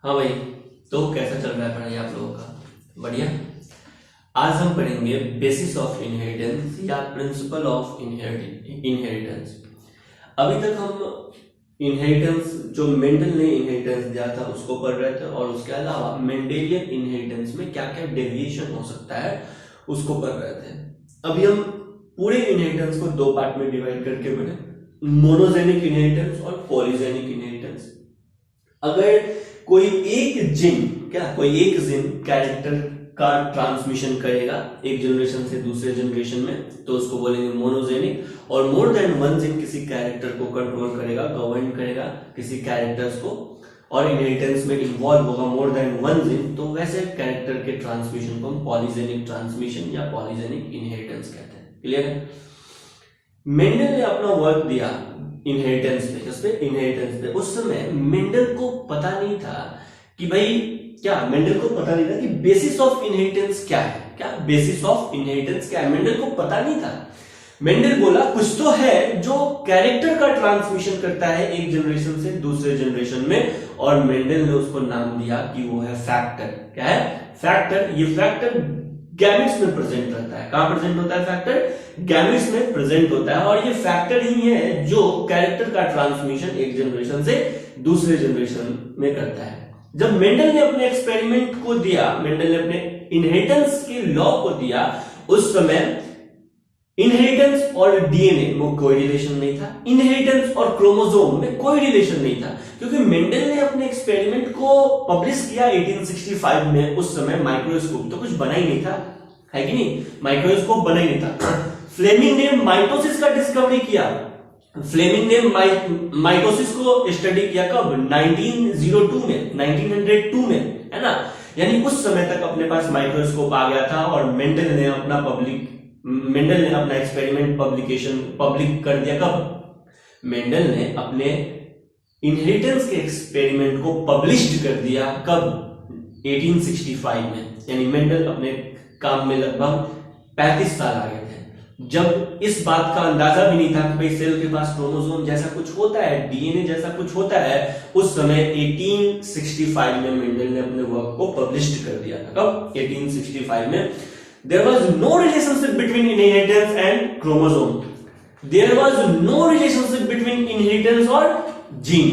हाँ भाई, तो कैसा चल रहा है पढ़ाई आप लोगों का? बढ़िया। आज हम पढ़ेंगे बेसिस ऑफ इनहेरिटेंस या प्रिंसिपल ऑफ इनहेरिटेंस। अभी तक हम इनहेरिटेंस जो मेंडल ने इनहेरिटेंस दिया था उसको पढ़ रहे थे, और उसके अलावा मेंडेलियन इनहेरिटेंस में क्या क्या डेविएशन हो सकता है उसको पढ़ रहे थे। अभी हम पूरे इनहेरिटेंस को दो पार्ट में डिवाइड करके पढ़े, मोनोजेनिक इनहेरिटेंस और पॉलीजेनिक इनहेरिटेंस। अगर कोई एक जिन कैरेक्टर का ट्रांसमिशन करेगा एक जनरेशन से दूसरे जनरेशन में, तो उसको बोलेंगे मोनोजेनिक। और मोर देन वन जिन किसी कैरेक्टर को कंट्रोल करेगा, गवर्न करेगा किसी कैरेक्टर्स को, और इनहेरिटेंस में इन्वॉल्व होगा मोर देन वन जिन, तो वैसे कैरेक्टर के ट्रांसमिशन को हम पॉलीजेनिक ट्रांसमिशन या पॉलीजेनिक इनहेरिटेंस कहते हैं। क्लियर है? मेंडल ने अपना वर्क दिया इनहेरिटेंस पे, जिसपे इनहेरिटेंस पे उस समय मेंडल को पता नहीं था कि मेंडल को पता नहीं था कि बेसिस ऑफ इनहेरिटेंस क्या है। बेसिस ऑफ इनहेरिटेंस क्या है, मेंडल को पता नहीं था। मेंडल बोला कुछ तो है जो कैरेक्टर का ट्रांसमिशन करता है एक जनरेशन से दूसरे जनरेशन में, और मेंडल ने उसको नाम दिया कि वो है फैक्टर। क्या है? फैक्टर। ये फैक्टर गैमेट्स में प्रेजेंट रहता है। कहां प्रेजेंट होता है फैक्टर? गैमेट्स में प्रेजेंट होता है, और ये फैक्टर ही है जो कैरेक्टर का ट्रांसमिशन एक जनरेशन से दूसरे जनरेशन में करता है। जब मेंडल ने अपने एक्सपेरिमेंट को दिया, मेंडल ने अपने इनहेरिटेंस के लॉ को दिया, उस समय इनहेरिटेंस और डीएनए में कोई रिलेशन नहीं था, इनहेरिटेंस और क्रोमोसोम में कोई रिलेशन नहीं था, क्योंकि मेंडल ने अपने एक्सपेरिमेंट को पब्लिश किया 1865 में। उस समय माइक्रोस्कोप तो कुछ बना ही नहीं था, है कि नहीं? माइक्रोस्कोप बना ही नहीं था। फ्लेमिंग ने माइटोसिस का डिस्कवरी किया। फ्लेमिंग ने माइटोसिस को स्टडी किया कब? 1902 में, है ना? यानी उस समय तक अपने पास माइक्रोस्कोप आ गया था, और मेंडल ने अपना एक्सपेरिमेंट पब्लिक कर दिया। कब? मेंडल ने अपने इनहेरिटेंस के एक्सपेरिमेंट को पब्लिश्ड कर दिया। कब? 1865 में। यानी मेंडल अपने काम में लगभग 35 साल आ गए थे, जब इस बात का अंदाजा भी नहीं था कि भाई सेल के पास क्रोमोसोम जैसा कुछ होता है, डीएनए जैसा कुछ होता है। उस समय 1865 में मेंडल ने अपने वर्क को पब्लिश्ड कर दिया था। कब? 1865 में। There was no relationship between inheritance and chromosome. There was no relationship between inheritance और जीन।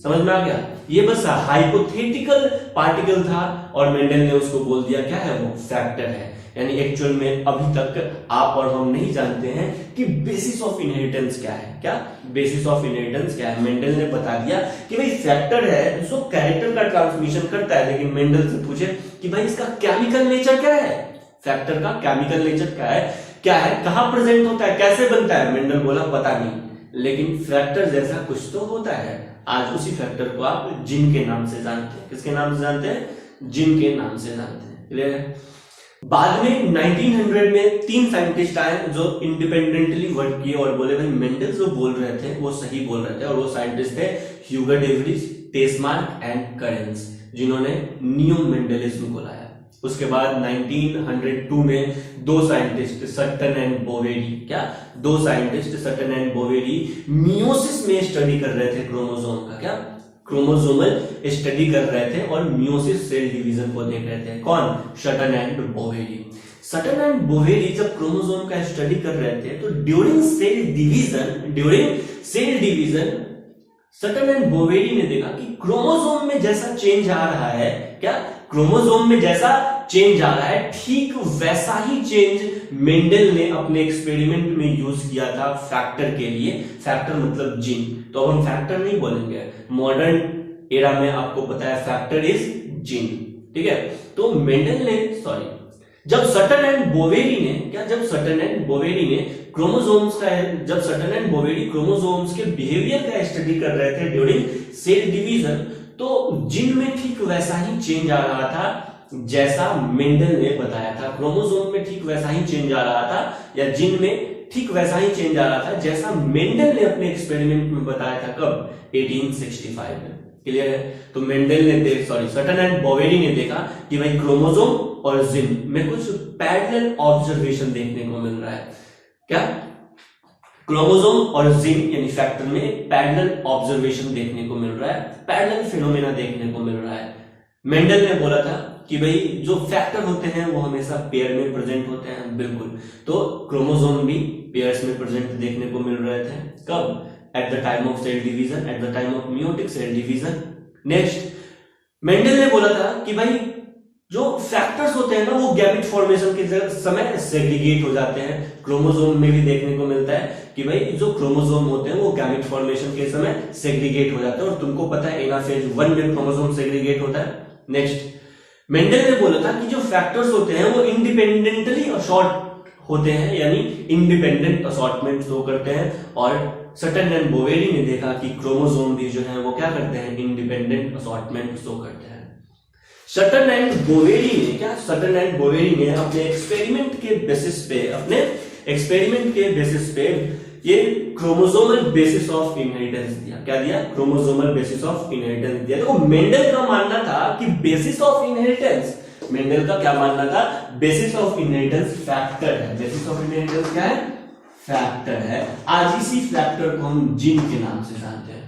समझ में आ गया? ये बस हाइपोथेटिकल पार्टिकल था, और मेंडल ने उसको बोल दिया क्या है? वो फैक्टर है। यानी एक्चुअल में अभी तक आप और हम नहीं जानते हैं कि बेसिस ऑफ इनहेरिटेंस क्या है। क्या बेसिस ऑफ इनहेरिटेंस क्या है? मेंडल ने बता दिया कि भाई फैक्टर है जो कैरेक्टर का ट्रांसमिशन करता है। लेकिन मेंडल से पूछे कि भाई इसका केमिकल नेचर क्या है, फैक्टर का केमिकल नेचर क्या है, कहां प्रेजेंट होता है, कैसे बनता है? मेंडल बोला पता नहीं, लेकिन फैक्टर जैसा कुछ तो होता है। आज उसी फैक्टर को आप जीन के नाम से जानते हैं। किसके नाम से जानते हैं? जीन के नाम से जानते हैं। क्लियर है? बाद में 1900 में 3 साइंटिस्ट आए जो इंडिपेंडेंटली वर्क किए और बोले भाई मेंडल जो बोल रहे थे वो सही बोल रहे थे। और वो साइंटिस्ट थे ह्यूगर डेवरिज, टेस्मार्क एंड करेंस, जिन्होंने नियो मेंडलिज्म को लाया। उसके बाद 1902 में दो scientist Sutton and Boveri meiosis में स्टडी कर रहे थे क्रोमोसोम का। क्रोमोसोमल स्टडी कर रहे थे और मियोसिस सेल डिवीजन को देख रहे थे। कौन? सटन एंड बोवेरी जब क्रोमोसोम का स्टडी कर रहे थे, तो during cell division Sutton and Boveri ने देखा कि क्रोमोसोम में जैसा चेंज आ रहा है, क्रोमोसोम में जैसा चेंज आ रहा है, ठीक वैसा ही चेंज मेंडल ने अपने एक्सपेरिमेंट में यूज किया था फैक्टर के लिए। फैक्टर मतलब जीन, तो हम फैक्टर नहीं बोलेंगे। मॉडर्न एरा में आपको पता है फैक्टर इज जीन। ठीक है? तो मेंडल ने जब सटन एंड बोवेरी ने क्रोमोसोम्स के बिहेवियर का स्टडी कर रहे थे ड्यूरिंग सेल डिवीजन, तो जीन में ठीक वैसा ही चेंज आ रहा था जैसा मेंडल ने बताया था। क्रोमोसोम में ठीक वैसा ही चेंज आ रहा था, या जीन में ठीक वैसा ही चेंज आ रहा था जैसा मेंडल ने अपने एक्सपेरिमेंट में बताया था। कब? 1865 में। क्लियर है? तो मेंडल ने सटन एंड बोवेरी ने देखा कि भाई क्रोमोसोम और जीन में कुछ पैरेलल ऑब्जर्वेशन देखने को मिल रहा है। क्या? क्रोमोसोम और जीन यानी फैक्टर में पैरेलल ऑब्जर्वेशन देखने को मिल रहा है, पैरेलल फिनोमेना देखने को मिल रहा है। मेंडल ने बोला था कि भाई जो फैक्टर होते हैं वो हमेशा पेयर में प्रेजेंट होते हैं, बिल्कुल। तो क्रोमोसोम भी पेयर्स में प्रेजेंट देखने को मिल रहे थे। कब? At the time of cell division, at the time of meiotic cell division. Next, Mendel ने बोला था कि भाई जो फैक्टर्स होते हैं ना वो गैमेट फॉर्मेशन के समय सेग्रीगेट हो जाते हैं। क्रोमोसोम में भी देखने को मिलता है कि भाई जो क्रोमोसोम होते हैं वो गैमेट फॉर्मेशन के समय सेग्रीगेट हो जाते हैं, और तुमको पता है एनाफेज 1 में क्रोमोसोम सेग्रीगेट होता है। नेक्स्ट, मेंडल ने बोला था कि जो फैक्टर्स होते हैं वो इंडिपेंडेंटली असॉर्ट होते हैं, यानी इंडिपेंडेंट असॉर्टमेंट शो करते हैं। और सटन एंड बोवेरी ने देखा कि क्रोमोसोम भी जो है वो क्या करते हैं, इंडिपेंडेंट असॉर्टमेंट शो करते हैं। सटन एंड बोवेरी ने अपने एक्सपेरिमेंट के बेसिस पे ये क्रोमोसोमल बेसिस ऑफ इनहेरिटेंस दिया। क्या दिया? क्रोमोसोमल बेसिस ऑफ इनहेरिटेंस दिया। तो मेंडल का मानना था कि बेसिस ऑफ इनहेरिटेंस, मेंडल का क्या मानना था? बेसिस ऑफ इनहेरिटेंस फैक्टर है। बेसिस ऑफ इनहेरिटेंस क्या है? फैक्टर है। आज इसी फैक्टर को हम जीन के नाम से जानते हैं।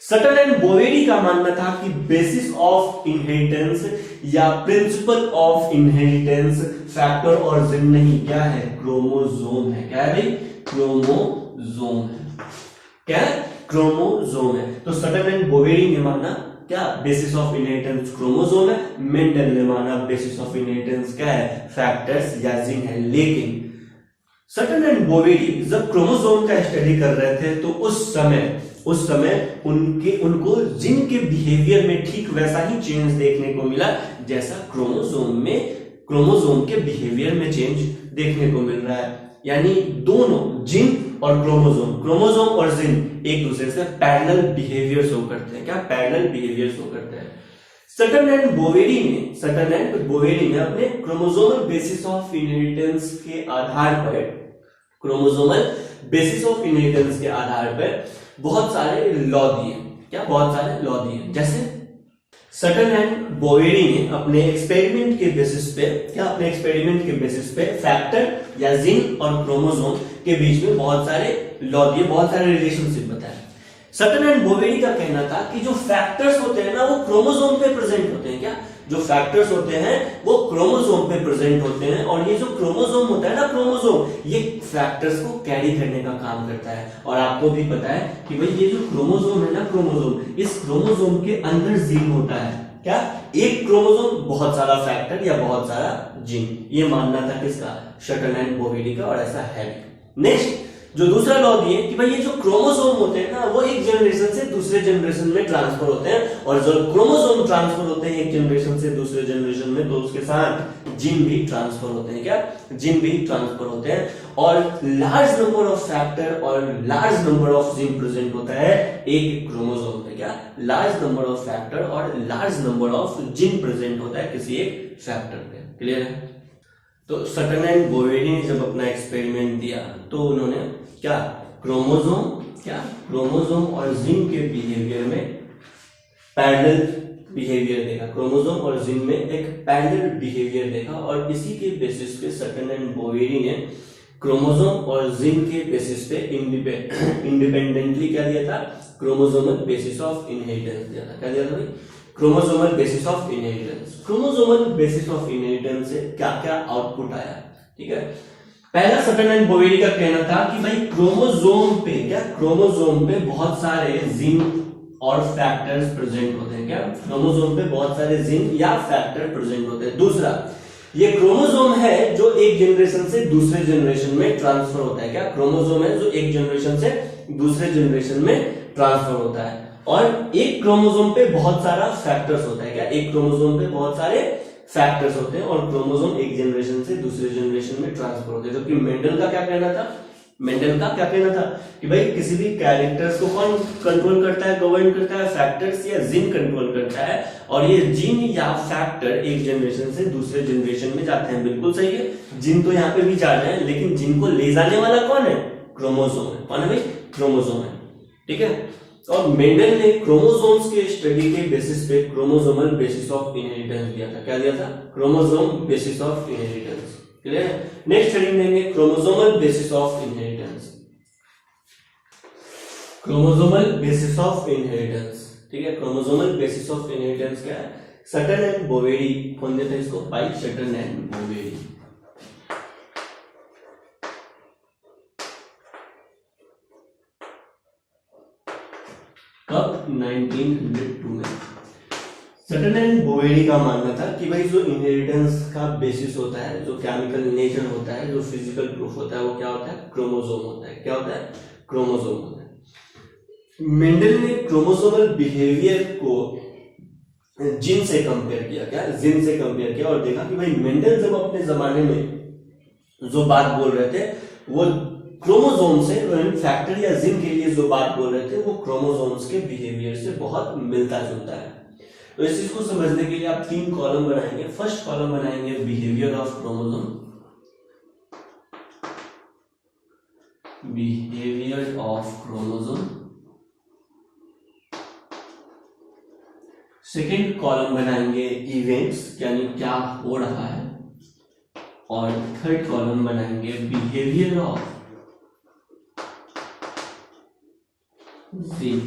सटन एंड बोवेरी का मानना था कि बेसिस ऑफ इनहेरिटेंस या प्रिंसिपल ऑफ इनहेरिटेंस फैक्टर और जिन नहीं, क्या है? क्रोमोसोम है। क्या है भाई? क्रोमोसोम है। क्या है? क्रोमोसोम है। तो सटन एंड बोवेरी ने माना क्या? बेसिस ऑफ इनहेरिटेंस क्रोमोसोम है। मेंडल ने माना बेसिस ऑफ इनहेरिटेंस क्या है? फैक्टर्स या जिन है। लेकिन सटन एंड बोवेरी जब क्रोमोसोम का स्टडी कर रहे थे तो उस समय उनको जिन के बिहेवियर में ठीक वैसा ही चेंज देखने को मिला जैसा क्रोमोसोम के बिहेवियर में चेंज देखने को मिल रहा है। यानी दोनों जिन और क्रोमोसोम और जिन एक दूसरे से पैरेलल बिहेवियर शो करते हैं। क्या? पैरेलल बिहेवियर शो करते हैं। सटन एंड बोवेरी ने अपने क्रोमोसोमल बेसिस ऑफ इनहेरिटेंस के आधार पर बहुत सारे लॉ दिए। क्या? बहुत सारे लॉ दिए। जैसे सटन एंड बोवेरी ने अपने एक्सपेरिमेंट के बेसिस पे फैक्टर या जिन और क्रोमोसोम के बीच में बहुत सारे लॉ दिए, बहुत सारे रिलेशनशिप बताए। सटन एंड बोवेरी का कहना था कि जो फैक्टर्स होते हैं ना वो क्रोमोसोम पे प्रेजेंट होते हैं। क्या? जो फैक्टर्स होते हैं वो क्रोमोसोम पे प्रेजेंट होते हैं, और ये जो क्रोमोसोम होता है ना, ये फैक्टर्स को कैरी करने का काम करता है। और आपको भी पता है कि भाई ये जो क्रोमोसोम है ना, इस क्रोमोसोम के अंदर जीन होता है। क्या? एक क्रोमोसोम, बहुत सारा फैक्टर या बहुत सारा जीन। ये मानना था किसका? सटन एंड बोवेरी का, और ऐसा है। नेक्स्ट, जो दूसरा लॉ दिए कि भाई ये जो क्रोमोसोम होते हैं ना वो एक जनरेशन से दूसरे जनरेशन में ट्रांसफर होते हैं, और जब क्रोमोसोम ट्रांसफर होते हैं एक जनरेशन से दूसरे जनरेशन में तो उसके साथ जीन भी ट्रांसफर होते हैं। क्या? जीन भी ट्रांसफर होते हैं, और लार्ज नंबर ऑफ फैक्टर और large number of gene present होता है एक क्रोमोसोम में। क्या? लार्ज नंबर ऑफ फैक्टर और large number of gene present होता है किसी एक फैक्टर में। क्लियर है? तो सटन एंड बोवेरी ने जब अपना एक्सपेरिमेंट दिया तो उन्होंने क्या? क्रोमोसोम और जिन के बिहेवियर में पैरेलल बिहेवियर देखा। क्रोमोसोम और जिन में एक पैरेलल बिहेवियर देखा, और इसी के बेसिस पे सटन एंड बोवेरी ने क्रोमोसोम और जिन के बेसिस पे इंडिपेंडेंटली क्या दिया था? क्रोमोसोमल बेसिस ऑफ इनहेरिटेंस दिया था। क्या दिया था भाई? Chromosomal basis of inheritance. Chromosomal basis of inheritance से क्या क्या आउटपुट आया? ठीक है, पहला सटन एंड बोवेरी का कहना था कि भाई क्रोमोसोम पे बहुत सारे जीन और फैक्टर्स प्रेजेंट होते हैं। क्या? क्रोमोसोम पे बहुत सारे जीन या फैक्टर प्रेजेंट होते हैं। दूसरा, ये क्रोमोसोम है जो एक जनरेशन से दूसरे जनरेशन में ट्रांसफर होता है। क्या? क्रोमोसोम है जो एक जनरेशन से दूसरे जनरेशन में ट्रांसफर होता है, और एक क्रोमोसोम पे बहुत सारा फैक्टर्स होता है। क्या? एक क्रोमोसोम पे बहुत सारे फैक्टर्स होते हैं, और क्रोमोसोम एक जनरेशन से दूसरे जनरेशन में ट्रांसफर होते हैं। जबकि मेंडल का क्या कहना था कि भाई किसी भी कैरेक्टर्स को कौन कंट्रोल करता है, गवर्न करता है? फैक्टर्स या जीन कंट्रोल करता है, और ये जीन या फैक्टर एक जनरेशन से दूसरे जनरेशन में जाते हैं। बिल्कुल सही है, जीन तो यहाँ पे भी जा रहे हैं, लेकिन जिन को ले जाने वाला कौन है? क्रोमोसोम है। कौन है भाई? क्रोमोसोम है। ठीक है, और मेंडल ने क्रोमोसोम्स के स्टडी के बेसिस पे क्रोमोसोमल बेसिस ऑफ इनहेरिटेंस दिया था। क्या दिया था? Chromosome basis of inheritance. Clear है? नेक्स्ट हेडिंग देंगे chromosomal basis of inheritance. Chromosomal basis of inheritance, ठीक है। क्रोमोसोमल बेसिस ऑफ इनहेरिटेंस क्या है? सटन एंड बोवेरी कौन देता है इसको? By Sutton and Boveri. कब? 1902 में। सटन एंड बोवेरी का मानना था कि भाई जो इनहेरिटेंस का बेसिस होता है, जो केमिकल नेचर होता है, जो फिजिकल प्रूफ होता है, वो क्या होता है? क्रोमोसोम होता है। क्या होता है? क्रोमोसोम होता है। मेंडल ने क्रोमोसोमल बिहेवियर को जीन से कंपेयर किया। क्या? जीन से कंपेयर किया और देखा कि भाई मेंडल जब अपने जमाने में जो बात बोल रहे थे वो क्रोमोसोम से, फैक्टर या जीन के लिए जो बात बोल रहे थे वो क्रोमोसोम्स के बिहेवियर से बहुत मिलता जुलता है। तो इस चीज को समझने के लिए आप 3 कॉलम बनाएंगे। फर्स्ट कॉलम बनाएंगे behaviour of chromosome, behaviour of chromosome. Second column बनाएंगे इवेंट्स, यानी क्या हो रहा है। और थर्ड कॉलम बनाएंगे behaviour of gene,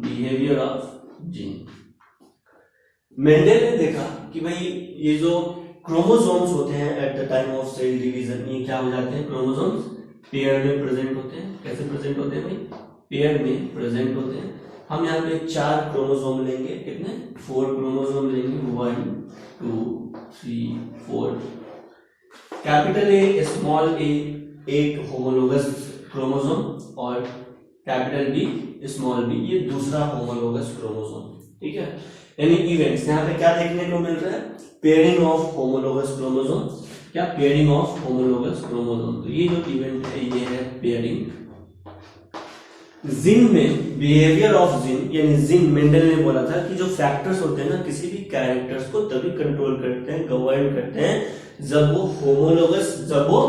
behaviour of gene. Mendel ने देखा कि भाई ये जो क्रोमोसोम्स होते हैं at the time of cell division, ये क्या हो जाते हैं? क्रोमोसोम्स पेयर में प्रेजेंट होते हैं। कैसे प्रेजेंट होते हैं भाई? पेयर में प्रेजेंट होते हैं। हम यहाँ पे 4 क्रोमोसोम लेंगे। कितने? 4 क्रोमोसोम लेंगे। 1 2 3 4। कैपिटल ए स्मॉल ए एक होमोलोगस क्रोमोसोम और कैपिटल बी स्मॉल बी ये दूसरा होमोलोगस क्रोमोसोम। ठीक है, यानी इवेंट्स यहाँ पे क्या देखने को मिल रहा है? Pairing of homologous chromosome. क्या? Pairing of homologous chromosome. तो ये जो इवेंट है ये है पेयरिंग। जीन में बिहेवियर ऑफ जीन, यानी जीन मेंडल ने बोला था कि जो फैक्टर्स होते हैं ना किसी भी कैरेक्टर्स को तभी कंट्रोल करते हैं, गवर्न करते हैं जब वो होमोलोगस, जब वो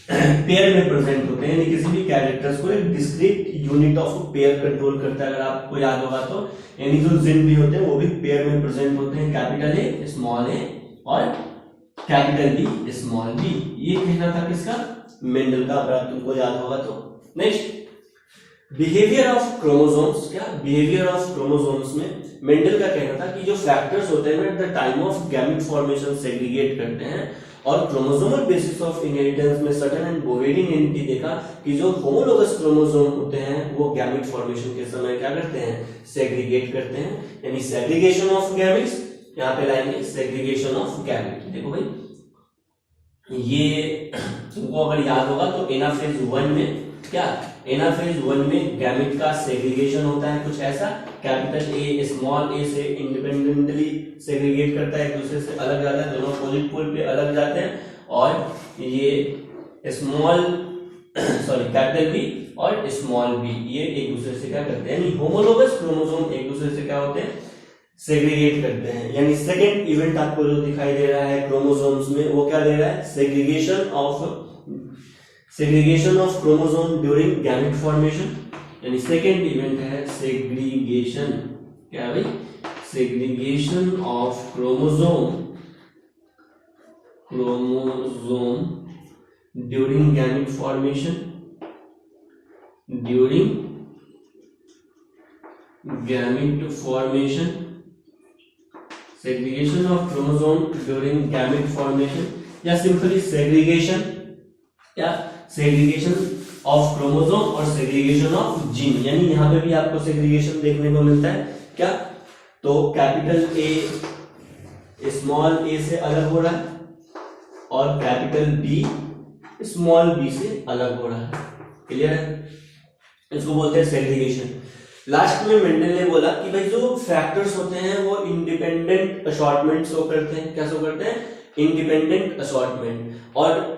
पेयर में प्रेजेंट होते हैं। यानी किसी भी कैरेक्टर्स को एक discrete unit of pair control करता है। अगर आपको याद होगा तो यानी जो जीन भी होते हैं वो भी पेयर में प्रेजेंट होते हैं। कैपिटल ए स्मॉल ए और कैपिटल बी स्मॉल बी। ये कहना था किसका? मेंडल का, अगर तुमको याद होगा तो। Next behaviour of chromosomes. क्या? बिहेवियर ऑफ क्रोमोसोम्स में मेंडल का कहना था कि जो फैक्टर्स होते हैं at the time of gamete formation segregate करते हैं। और क्रोमोसोमल बेसिस ऑफ इनहेरिटेंस में सटन एंड बोवेरी ने देखा कि जो होमोलोगस क्रोमोसोम होते हैं वो गैमेट फॉर्मेशन के समय क्या करते हैं? सेग्रीगेट करते हैं। यानी सेग्रीगेशन ऑफ गैमेट्स, यहां पे लाएंगे सेग्रीगेशन ऑफ गैमेट। देखो भाई ये तुमको अगर याद होगा तो एनाफेज 1 में क्या? एनाफेज 1 में गैमेट का सेग्रीगेशन होता है कुछ ऐसा। कैपिटल ए स्मॉल ए से इंडिपेंडेंटली सेग्रीगेट करता है, एक दूसरे से अलग जाता है, दोनों अपोजिट पोल पे अलग जाते हैं। और ये स्मॉल कैपिटल बी और स्मॉल बी ये एक दूसरे से क्या करते हैं? यानी होमोलोगस क्रोमोसोम एक दूसरे से क्या होते हैं? सेग्रीगेट करते हैं। यानी सेकेंड इवेंट आपको जो दिखाई दे रहा है क्रोमोसोम्स में वो क्या दे रहा है? Segregation of chromosome during gamete formation. यानी सेकेंड इवेंट है सेग्रीगेशन। क्या है भाई? Segregation of chromosome during gamete formation, during gamete formation, segregation of chromosome during gamete formation, या सिंपली सेग्रीगेशन, या सेग्रीगेशन ऑफ क्रोमोसोम और सेग्रीगेशन ऑफ जीन। यानी यहां पे भी आपको सेग्रीगेशन देखने को मिलता है। क्या? तो कैपिटल ए स्मॉल ए से अलग हो रहा है और कैपिटल बी स्मॉल बी से अलग हो रहा है। क्लियर है? इसको बोलते हैं सेग्रीगेशन। लास्ट में मेंडल ने बोला कि भाई जो फैक्टर्स होते हैं वो इंडिपेंडेंट असॉर्टमेंट शो करते हैं। क्या शो करते हैं? Independent assortment. और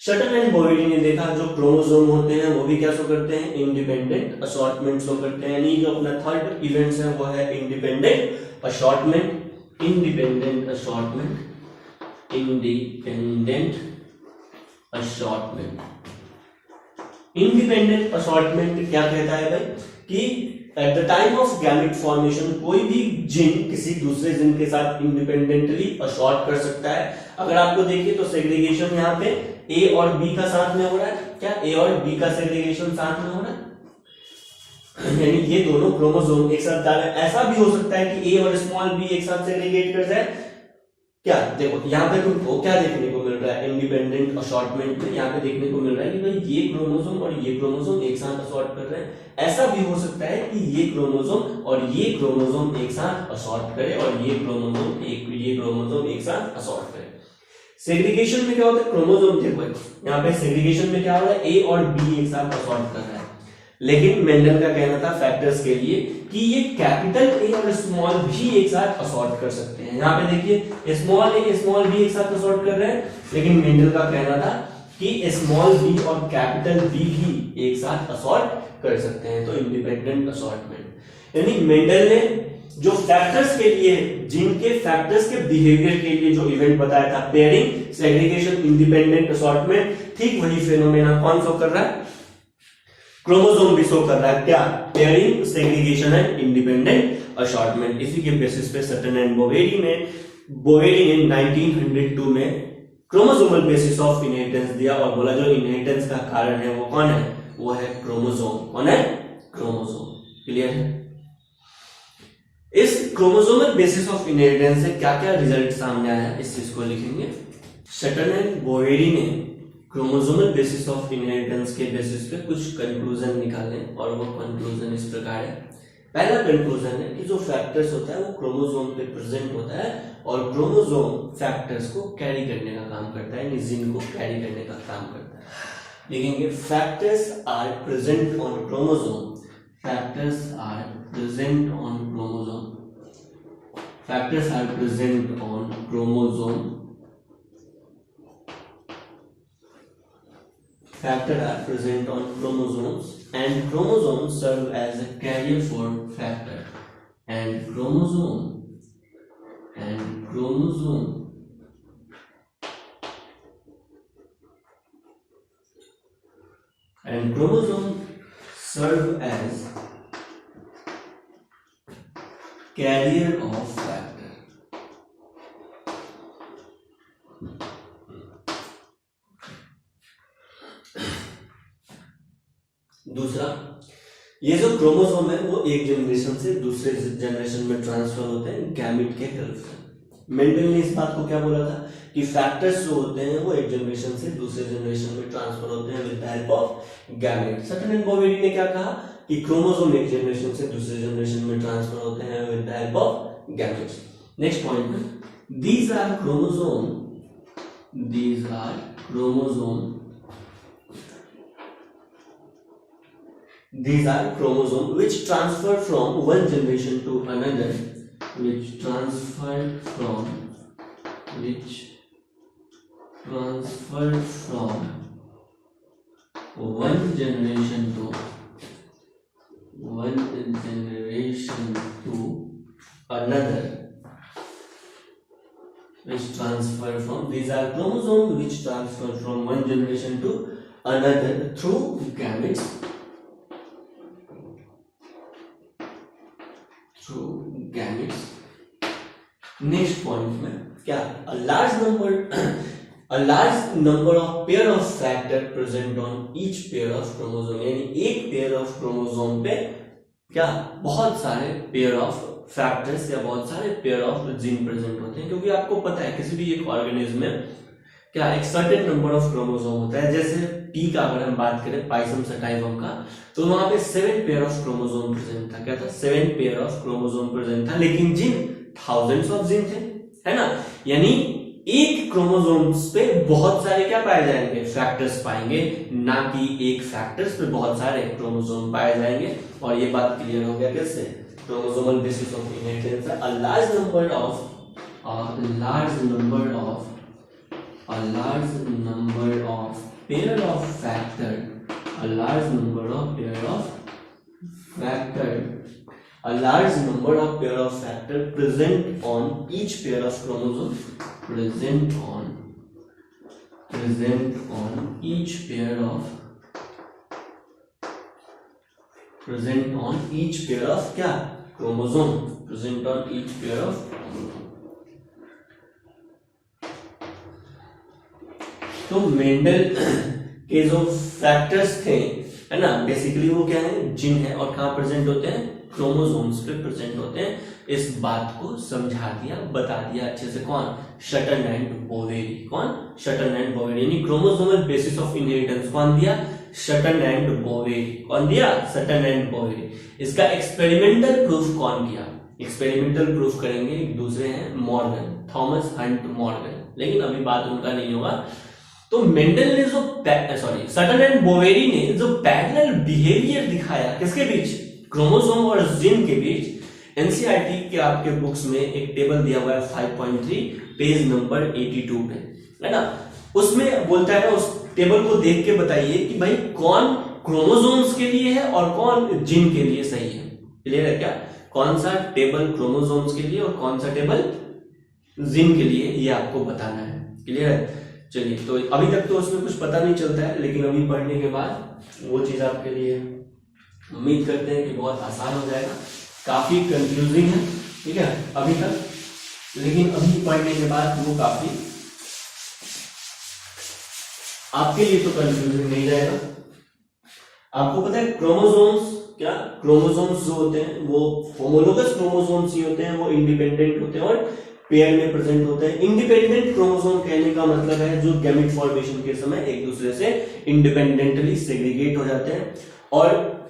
सटन एंड बोवेरी ने देखा जो क्रोमोसोम होते हैं वो भी क्या शो करते हैं? इंडिपेंडेंट असॉर्टमेंट शो करते हैं। यानी जो अपना थर्ड इवेंट्स है वो है independent assortment. Independent assortment, independent assortment. Independent assortment क्या कहता है भाई? कि eight the time of gamete formation कोई भी जीन किसी दूसरे जीन के साथ इंडिपेंडेंटली असॉर्ट कर सकता है। अगर आपको देखिए तो सेग्रीगेशन यहाँ पे ए और बी का साथ में हो रहा है। क्या? ए और बी का सेग्रीगेशन साथ में हो रहा है। यानी ये दोनों क्रोमोसोम एक साथ जा रहे हैं। ऐसा भी हो सकता है कि ए और स्मॉल बी एक साथ सेग्रीगेट कर जाए। क्या देखो यहाँ पे तुमको क्या देखने को मिल रहा है इंडिपेंडेंट असॉर्टमेंट में, यहाँ पे देखने को मिल रहा है कि भाई ये क्रोमोसोम और ये क्रोमोसोम एक साथ असॉर्ट कर रहे हैं। ऐसा भी हो सकता है कि ये क्रोमोसोम और ये क्रोमोसोम एक साथ असॉर्ट करे और ये क्रोमोसोम एक साथ असॉर्ट करे। सेग्रीगेशन में क्या होता है, क्रोमोसोम देखो यहाँ पे सेग्रीगेशन में क्या हो रहा है, ए और बी एक साथ असॉर्ट कर रहा है। लेकिन मेंडल का कहना था फैक्टर्स के लिए कि ये कैपिटल ए और स्मॉल भी एक साथ असॉर्ट कर सकते हैं। यहाँ पे देखिए स्मॉल ए स्मॉल बी एक साथ असॉर्ट कर रहे हैं, लेकिन मेंडल का कहना था कि स्मॉल बी और कैपिटल बी भी एक साथ असॉर्ट कर सकते हैं। तो इंडिपेंडेंट असॉर्टमेंट, यानी मेंडल ने जो फैक्टर्स के लिए, जिनके फैक्टर्स के बिहेवियर के लिए जो इवेंट बताया था, पेयरिंग, सेग्रीगेशन, इंडिपेंडेंट असॉर्टमेंट, ठीक वही फिनोमेना कौन शो कर रहा है, क्रोमोसोम भी शो कर रहा है। क्या, pairing, segregation and independent assortment. इसी के बेसिस पे सटन एंड बोवेरी ने 1902 में क्रोमोसोमल बेसिस ऑफ इनहेरिटेंस दिया और बोला जो इनहेरिटेंस का कारण है वो कौन है, वो है क्रोमोसोम। कौन है, क्रोमोसोम। क्लियर है। इस क्रोमोसोमल बेसिस ऑफ इनहेरिटेंस से क्या क्या रिजल्ट सामने आया, इस चीज को लिखेंगे। सटन एंड बोवेरी ने क्रोमोसोमल बेसिस ऑफ इनहेरिटेंस के बेसिस पे कुछ कंक्लूजन निकाले और वो कंक्लूजन इस प्रकार है। पहला कंक्लूजन है कि जो फैक्टर्स होता है वो क्रोमोसोम पे प्रेजेंट होता है और क्रोमोसोम फैक्टर्स को कैरी करने का काम करता है, यानी जीन को कैरी करने का काम करता है। लिखेंगे factors are present on chromosome, factors are present on chromosome, factors are present on chromosome, factors are present on chromosomes and chromosomes serve as a carrier for factor and chromosome serve as carrier of factor। दूसरा, ये जो chromosome है वो एक generation से दूसरे generation में transfer होते हैं गैमेट के हेल्प से। मेंडल ने इस बात को क्या बोला था कि फैक्टर्स जो होते हैं वो एक जनरेशन से दूसरे जनरेशन में ट्रांसफर होते हैं with the help of gamete. Sutton and Boveri ने क्या कहा कि क्रोमोसोम एक जनरेशन से दूसरे जनरेशन में ट्रांसफर होते हैं with the help of gametes. Next point में, these are chromosome which transfer from one generation to another, which transfer from one generation to another, which transfer from, these are chromosomes which transfer from one generation to another through gametes, next point में क्या, a large number of pair of factor present on each pair of chromosome, यानी एक pair of chromosome पे क्या बहुत सारे pair of factors या बहुत सारे पेयर ऑफ जीन प्रेजेंट होते हैं। क्योंकि आपको पता है किसी भी एक ऑर्गेनिज्म में क्या एक सर्टेन नंबर ऑफ क्रोमोसोम होता है। जैसे पी का अगर हम बात करें, पाइसम सटाइवम का, तो वहां पे 7 पेयर ऑफ क्रोमोसोम प्रेजेंट था। क्या था, 7 पेयर ऑफ क्रोमोसोम प्रेजेंट था, लेकिन जिन थाउजेंड्स ऑफ जीन थे, है ना। यानी एक क्रोमोसोम्स पे बहुत सारे क्या पाए जाएंगे, फैक्टर्स पाएंगे, ना कि एक फैक्टर्स पे बहुत सारे क्रोमोसोम पाए जाएंगे। और ये बात क्लियर हो गया कैसे, chromosomal basis of inheritance, a large number of pair of factor, a large number of pair of factor present on each pair of chromosome, present on each pair of क्या, chromosome, present on each pair of chromosome। तो Mendel के जो factors थे, है ना, basically वो क्या है, जीन है, और कहाँ प्रेजेंट होते हैं, क्रोमोसोम्स पे प्रेजेंट होते हैं। इस बात को समझा दिया, बता दिया अच्छे से कौन, शटन एंड बोवेरी। कौन, शटन एंड बोवेरी। यानी क्रोमोसोमल बेसिस ऑफ इनहेरिटेंस कौन दिया, शटन एंड बोवेरी। कौन दिया, शटन एंड बोवेरी। इसका एक्सपेरिमेंटल प्रूफ कौन किया, एक्सपेरिमेंटल प्रूफ करेंगे एक दूसरे हैं, मॉर्गन, थॉमस हंट मॉर्गन, लेकिन अभी बात उनका नहीं होगा। तो मेंडल ने जो सटन एंड बोवेरी ने जो पैरेलल बिहेवियर दिखाया किसके बीच, क्रोमोसोम और जीन के बीच, एनसीईआरटी के आपके बुक्स में एक टेबल दिया हुआ है 5.3 पेज नंबर 82 पे, है ना। उसमें बोलता है ना, उस टेबल को देख के बताइए कि भाई कौन क्रोमोसोम्स के लिए है और कौन जीन के लिए सही है। क्लियर है क्या, कौन सा टेबल क्रोमोसोम्स के लिए और कौन सा टेबल जीन के लिए, ये आपको बताना है। क्लियर है। चलिए, तो अभी तक तो उसमें कुछ पता नहीं चलता है, लेकिन अभी पढ़ने के बाद वो चीज आपके लिए उम्मीद करते हैं कि बहुत आसान हो जाएगा। काफी कंफ्यूजिंग है, ठीक है अभी तक, लेकिन अभी पढ़ने के बाद वो काफी आपके लिए तो कंफ्यूजिंग नहीं जाएगा। आपको पता है क्रोमोसोम्स क्या, क्रोमोसोम्स जो होते हैं वो होमोलोगस क्रोमोसोम्स ही होते हैं, वो इंडिपेंडेंट होते हैं और पेयर में प्रेजेंट होते हैं। इंडिपेंडेंट क्रोमोसोम कहने का मतलब है जो गैमेट फॉर्मेशन के समय एक दूसरे से इंडिपेंडेंटली सेग्रीगेट हो जाते हैं। और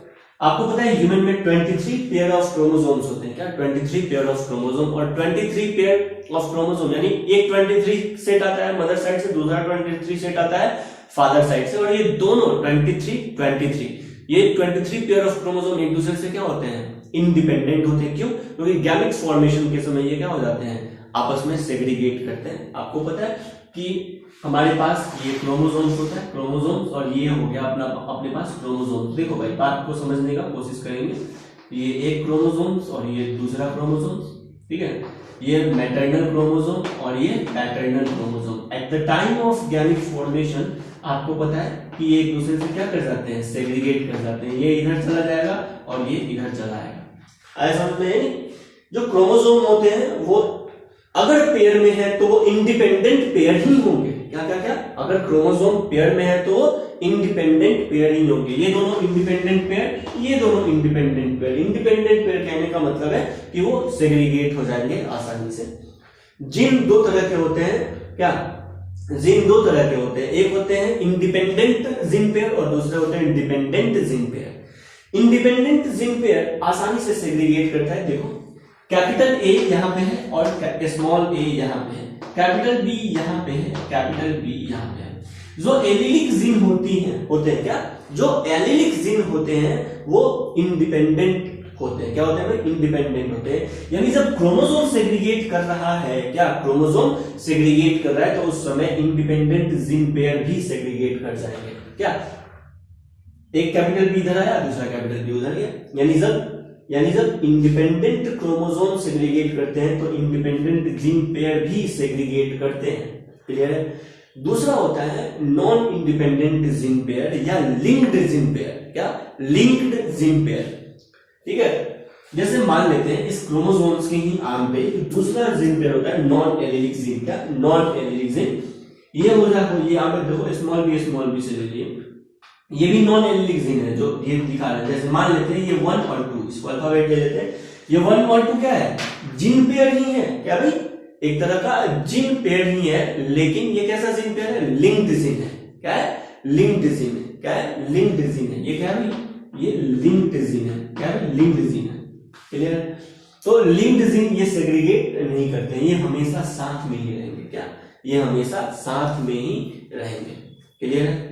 आपको पता है ह्यूमन में 23 पेयर ऑफ क्रोमोसोम्स होते हैं, क्या 23 पेयर ऑफ क्रोमोसोम, और 23 पेयर ऑफ क्रोमोसोम यानी एक 23 सेट आता है मदर साइड से, दूसरा 23 सेट आता है फादर साइड से, और ये दोनों 23 ये 23 पेयर ऑफ क्रोमोसोम एक दूसरे से क्या होते हैं, इंडिपेंडेंट होते हैं। क्यों, क्योंकि गैमेट फॉर्मेशन के समय ये क्या हो जाते हैं, आपस में सेग्रीगेट करते हैं। आपको पता है कि हमारे पास ये क्रोमोसोम्स होता है, क्रोमोसोम्स, और ये हो गया अपना अपने पास क्रोमोसोम्स। देखो भाई, बात को समझने का कोशिश करेंगे। ये एक क्रोमोसोम्स और ये दूसरा क्रोमोसोम्स, ठीक है, ये मैटरनल क्रोमोसोम और ये paternal chromosome. Eight the time of gamete formation आपको पता है कि ये एक दूसरे से क्या कर जाते हैं, सेग्रीगेट कर जाते हैं। ये इधर चला जाएगा और ये इधर चला आएगा। ऐसा में जो क्रोमोसोम होते हैं वो अगर पेयर में है तो वो इंडिपेंडेंट पेयर ही होंगे। क्या क्या क्या, अगर क्रोमोसोम पेयर में है तो इंडिपेंडेंट पेयर ही होंगे। ये दोनों इंडिपेंडेंट पेयर, ये दोनों इंडिपेंडेंट पेयर। इंडिपेंडेंट पेयर कहने का मतलब है कि वो सेग्रीगेट हो जाएंगे आसानी से। जीन दो तरह के होते हैं, क्या, जीन दो तरह के होते हैं, एक होते हैं इंडिपेंडेंट जीन पेयर और दूसरे होते हैं dependent gene pair. Independent gene pair आसानी से सेग्रीगेट करता है। देखो, कैपिटल ए यहां पे है और स्मॉल ए यहां पे है, कैपिटल बी यहां पे है, कैपिटल बी यहां पे है। जो एलिलिक जीन होते हैं क्या, जो एलिलिक जीन होते हैं वो इंडिपेंडेंट होते हैं। क्या होते हैं भाई, इंडिपेंडेंट होते हैं। यानी जब क्रोमोसोम सेग्रीगेट कर रहा है, क्या क्रोमोसोम सेग्रीगेट कर रहा है, तो उस समय इंडिपेंडेंट जीन पेयर भी सेग्रीगेट कर जाएंगे। क्या, एक कैपिटल बी इधर आया, दूसरा कैपिटल बी उधर गया। यानी जब इंडिपेंडेंट क्रोमोसोम सेग्रीगेट करते हैं तो इंडिपेंडेंट जीन पेयर भी सेग्रीगेट करते हैं। क्लियर है। दूसरा होता है नॉन इंडिपेंडेंट जीन पेयर या लिंक्ड जीन पेयर। क्या, लिंक्ड जीन पेयर, ठीक है। जैसे मान लेते हैं इस क्रोमोसोम्स के ही आर्म पे दूसरा जीन पेयर होता है नॉन एलिलिक जीन। क्या, नॉन एलिलिक जीन। ये हो जाए, ये यहाँ पे देखो स्मॉल बी से ले लिए, ये भी नॉन एलिलिक जीन है जो ये दिखा रहे हैं। जैसे मान लेते हैं ये 1 और 2, इसको अल्फाबेट ले लेते हैं। ये 1 और 2 क्या है, जीन पेयर ही है। क्या भाई, एक तरह का जीन पेयर ही है, लेकिन ये कैसा जीन पेयर है, लिंक्ड जीन है। क्या है, लिंक्ड जीन है। क्या है, लिंक्ड जीन है। ये क्या है भाई, ये लिंक्ड जीन है। क्या है, लिंक्ड जीन है। क्लियर है। तो लिंक्ड जीन ये सेग्रीगेट नहीं करते हैं, ये हमेशा साथ में ही रहेंगे। क्या, ये हमेशा साथ में ही रहेंगे। क्लियर है।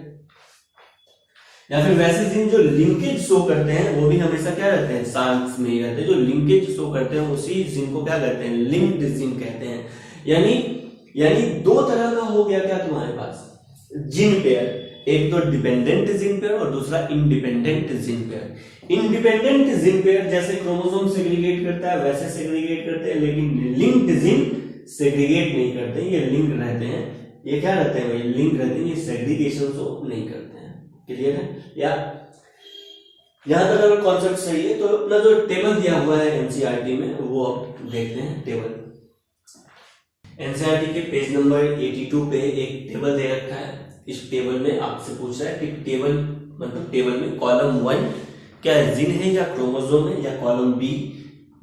या फिर वैसे जीन जो लिंकेज शो करते हैं वो भी हमेशा क्या रहते हैं, साथ में ही रहते हैं। जो लिंकेज शो करते हैं उसी जीन को क्या कहते हैं, लिंक्ड जीन कहते हैं। यानी दो तरह का हो गया क्या तुम्हारे पास, जीन पेयर, एक तो डिपेंडेंट जीन पेयर और दूसरा independent gene pair. Independent gene pair जैसे क्रोमोसोम सेग्रीगेट करता है वैसे सेग्रीगेट करते हैं, लेकिन लिंक्ड जीन सेग्रीगेट नहीं करते, ये लिंक रहते हैं। ये क्या रहते हैं भाई, लिंक रहते हैं, ये सेग्रीगेशन तो नहीं करते हैं। क्लियर है। या यहां तक अगर कॉन्सेप्ट सही है तो अपना जो टेबल दिया हुआ है एनसीईआरटी में वो अब देखते हैं। टेबल एनसीईआरटी के पेज नंबर 82 पे एक टेबल दे रखा है, इस टेबल में आपसे पूछ रहा है कि टेबल मतलब टेबल में कॉलम 1 क्या है, जिन है या क्रोमोसोम है, या कॉलम बी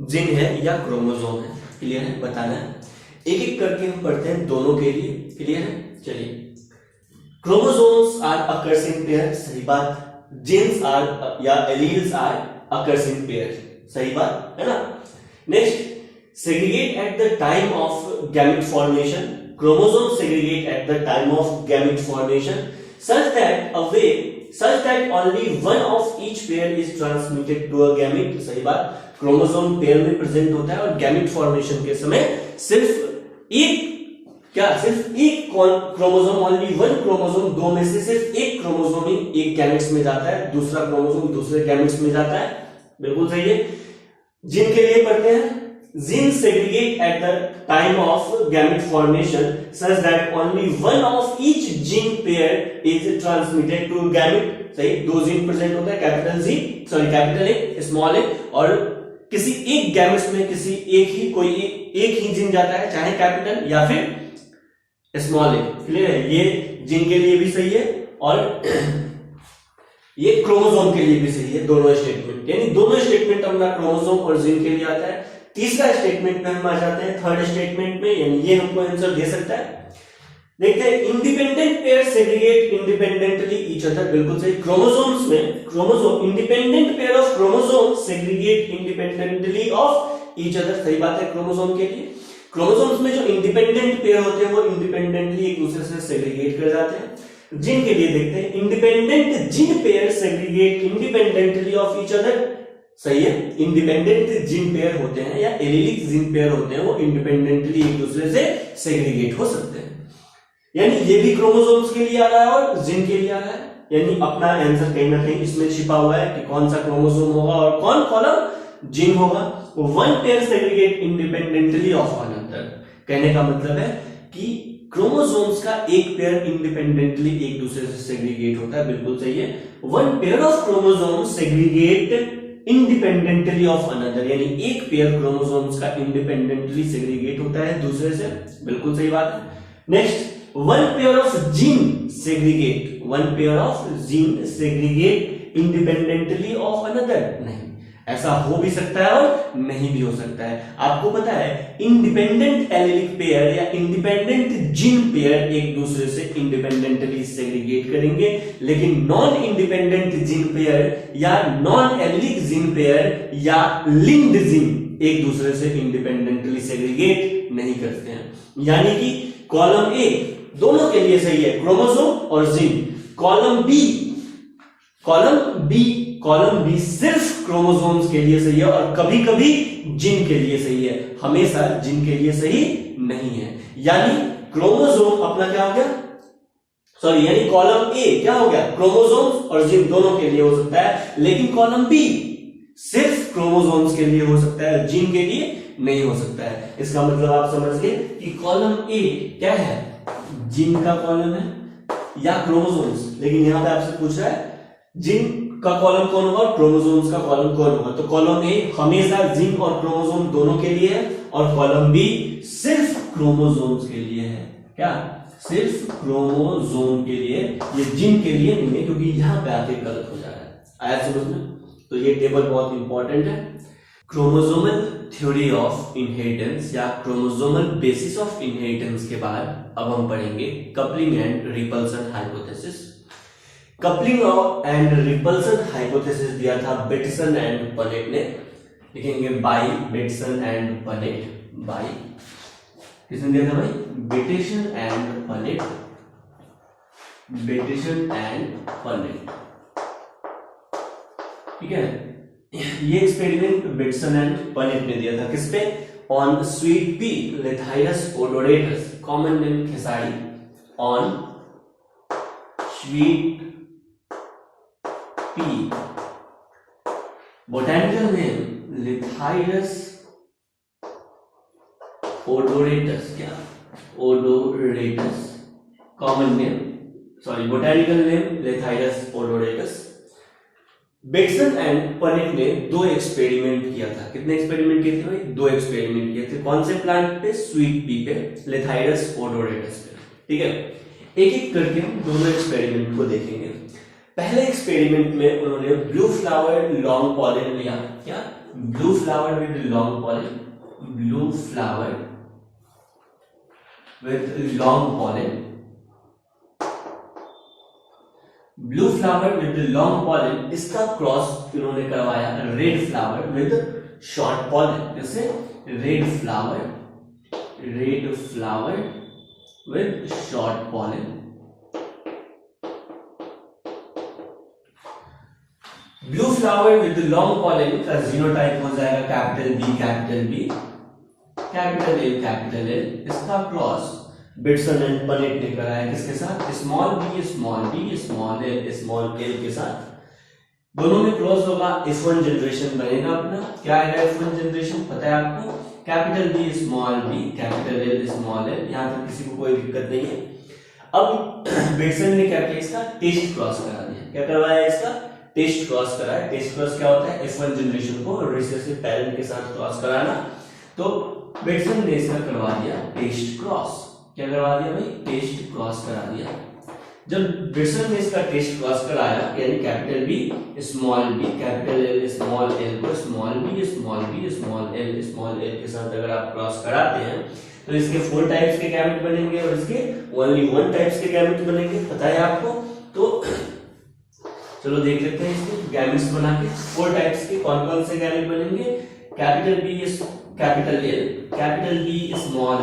जिन है या क्रोमोसोम है। क्लियर है, बताना है। एक एक करके हम पढ़ते हैं दोनों के लिए। क्लियर है, चलिए। Chromosomes are occurs in pair, सही बात। जीन्स आर या alleles are occurs in pair, सही बात है ना। Next, segregate at the time of gamete formation, chromosome segregate at the time of gamete formation such that only one of each pair is transmitted to a gamete, सही बात। Chromosome pair में present होता है और gamete formation के समय सिर्फ एक क्रोमोसोम, ओनली वन क्रोमोसोम, दो में से सिर्फ एक क्रोमोसोम ही एक गैमेट्स में जाता है, दूसरा क्रोमोसोम दूसरे गैमेट्स में जाता है। बिल्कुल सही है। जिन के लिए पढ़ते हैं, gene segregate at the time of gamete formation such that only one of each gene pair is transmitted to gamete, सही। दो जीन प्रेजेंट होता है, कैपिटल ए स्मॉल ए, और किसी एक गैमेट्स में किसी एक ही जीन जाता है, चाहे कैपिटल या फिर स्मॉल ए। क्लियर है, ये जीन के लिए भी सही है और ये क्रोमोसोम के लिए भी सही है, दोनों स्टेटमेंट। यानी दोनों स्टेटमेंट अपना क्रोमोसोम और जीन के लिए आता है। तीसरा स्टेटमेंट में हम आ जाते हैं थर्ड स्टेटमेंट में, यानी ये हमको आंसर दे सकता है। देखते हैं, independent pair segregate independently each other, बिल्कुल सही। क्रोमोसोम्स में independent pair of chromosome segregate independently of each other, सही बात है। क्रोमोसोम के लिए, क्रोमोसोम्स में जो इंडिपेंडेंट पेयर होते हैं वो इंडिपेंडेंटली एक दूसरे से सेग्रीगेट कर जाते हैं। जिन के लिए देखते हैं, independent gene pair segregate independently of each other, सही है। इंडिपेंडेंट जिन पेयर होते हैं या एलिलिक जिन पेयर होते हैं वो इंडिपेंडेंटली एक दूसरे से सेग्रीगेट हो सकते हैं। यानी ये भी क्रोमोसोम्स के लिए आ रहा है और जिन के लिए आ रहा है, यानी अपना आंसर कहीं ना कहीं इसमें छिपा हुआ है कि कौन सा क्रोमोसोम होगा और कौन कॉलम जिन होगा। One pair segregate independently of another, कहने का मतलब है कि क्रोमोसोम्स का एक पेयर इंडिपेंडेंटली एक दूसरे से सेग्रीगेट होता है, बिल्कुल सही है। One pair of chromosomes segregate independently of another, यानी एक पेयर क्रोमोसोम्स का इंडिपेंडेंटली सेग्रीगेट होता है दूसरे से, बिल्कुल सही बात है। Next, one pair of gene segregate independently of another, नहीं, ऐसा हो भी सकता है और नहीं भी हो सकता है। आपको पता है, इंडिपेंडेंट एलिलिक पेयर या इंडिपेंडेंट जीन पेयर एक दूसरे से इंडिपेंडेंटली सेग्रीगेट करेंगे, लेकिन नॉन इंडिपेंडेंट जीन पेयर या नॉन एलिलिक जीन पेयर या लिंक्ड जीन एक दूसरे से इंडिपेंडेंटली सेग्रीगेट नहीं करते हैं। यानी कि कॉलम ए दोनों के लिए सही है, क्रोमोसोम और जीन। कॉलम बी सिर्फ क्रोमोसोम्स के लिए सही है और कभी कभी जिन के लिए सही है, हमेशा जिन के लिए सही नहीं है। यानी क्रोमोसोम अपना क्या हो गया, यानी कॉलम ए क्या हो गया, क्रोमोसोम्स और जिन दोनों के लिए हो सकता है, लेकिन कॉलम बी सिर्फ क्रोमोसोम्स के लिए हो सकता है, जिन के लिए नहीं हो सकता है। इसका मतलब आप समझ गए कि कॉलम ए क्या है, जिन का कॉलम है या क्रोमोसोम्स। लेकिन यहां पे आपसे पूछ रहा है जिन का कॉलम कौन होगा और क्रोमोसोम्स का कॉलम कौन होगा, तो कॉलम ए हमेशा जिन और क्रोमोसोम दोनों के लिए है और कॉलम बी सिर्फ क्रोमोसोम्स के लिए है। क्या, सिर्फ क्रोमोसोम के लिए, ये जिन के लिए नहीं है, क्योंकि यहां पे आके गलत हो जा रहा है। आया समझ में? तो ये टेबल बहुत इंपॉर्टेंट है। क्रोमोसोमल थ्योरी ऑफ इनहेरिटेंस या क्रोमोसोमल बेसिस ऑफ इनहेरिटेंस के बाद अब हम पढ़ेंगे coupling and repulsion hypothesis. Coupling and repulsion hypothesis दिया था बेटसन एंड पनेट ने, लिखेंगे by Bateson and Punnett. By किसने दिया था भाई, Bateson and Punnett, Bateson and Punnett, ठीक है। ये एक्सपेरिमेंट बेटसन एंड पनेट ने दिया था, किस पे, on sweet pea Lathyrus odoratus, common name khesari, on sweet pea, botanical name Lathyrus odoratus, क्या, odoratus, common name, botanical name Lathyrus odoratus. Bateson and Punnett ने दो एक्सपेरिमेंट किया था। कितने एक्सपेरिमेंट किए थे भाई, दो एक्सपेरिमेंट किए थे। कौन से प्लांट पे, स्वीट पी पे, लेथाइरस ओडोरेटस पे, ठीक है। एक एक करके हम दोनों एक्सपेरिमेंट को देखेंगे। पहले एक्सपेरिमेंट में उन्होंने ब्लू फ्लावर लॉन्ग पॉलन लिया, क्या blue flower with long pollen, blue flower with long pollen, blue flower with long pollen, इसका क्रॉस इन्होंने करवाया red flower with short pollen, जैसे red flower with short pollen. Blue flower with long pollen का genotype हो जाएगा capital B capital B, capital A capital L, इसका cross Bateson and Punnett ने कराया किसके साथ, स्मॉल बी स्मॉल एल के साथ। दोनों में क्रॉस होगा, F1 जनरेशन बनेगा अपना। क्या आएगा F1 जनरेशन पता है आपको, capital B capital L small L, यहां तक किसी को कोई दिक्कत नहीं है। अब बिटसन ने क्या किया, इसका टेस्ट क्रॉस करा दिया। क्या करवाया, इसका टेस्ट क्रॉस कराया। टेस्ट क्रॉस क्या होता है, F1 जनरेशन को रिसेसिव पैरेंट के साथ क्रॉस कराना। तो बिटसन ने इसका करवा दिया टेस्ट क्रॉस। क्या करवा दिया भाई, टेस्ट क्रॉस करा दिया। जब बिटसन ने इसका टेस्ट क्रॉस कराया, यानी capital B small B capital L small L को स्मॉल बी स्मॉल एल के साथ अगर आप क्रॉस कराते हैं तो इसके 4 टाइप्स के गैमेट बनेंगे और इसके ओनली 1 टाइप्स के गैमेट बनेंगे, पता है आपको। तो चलो देख लेते हैं इसके गैमेट्स बना के। 4 टाइप्स के कौन कौन से गैमेट बनेंगे, capital B capital B small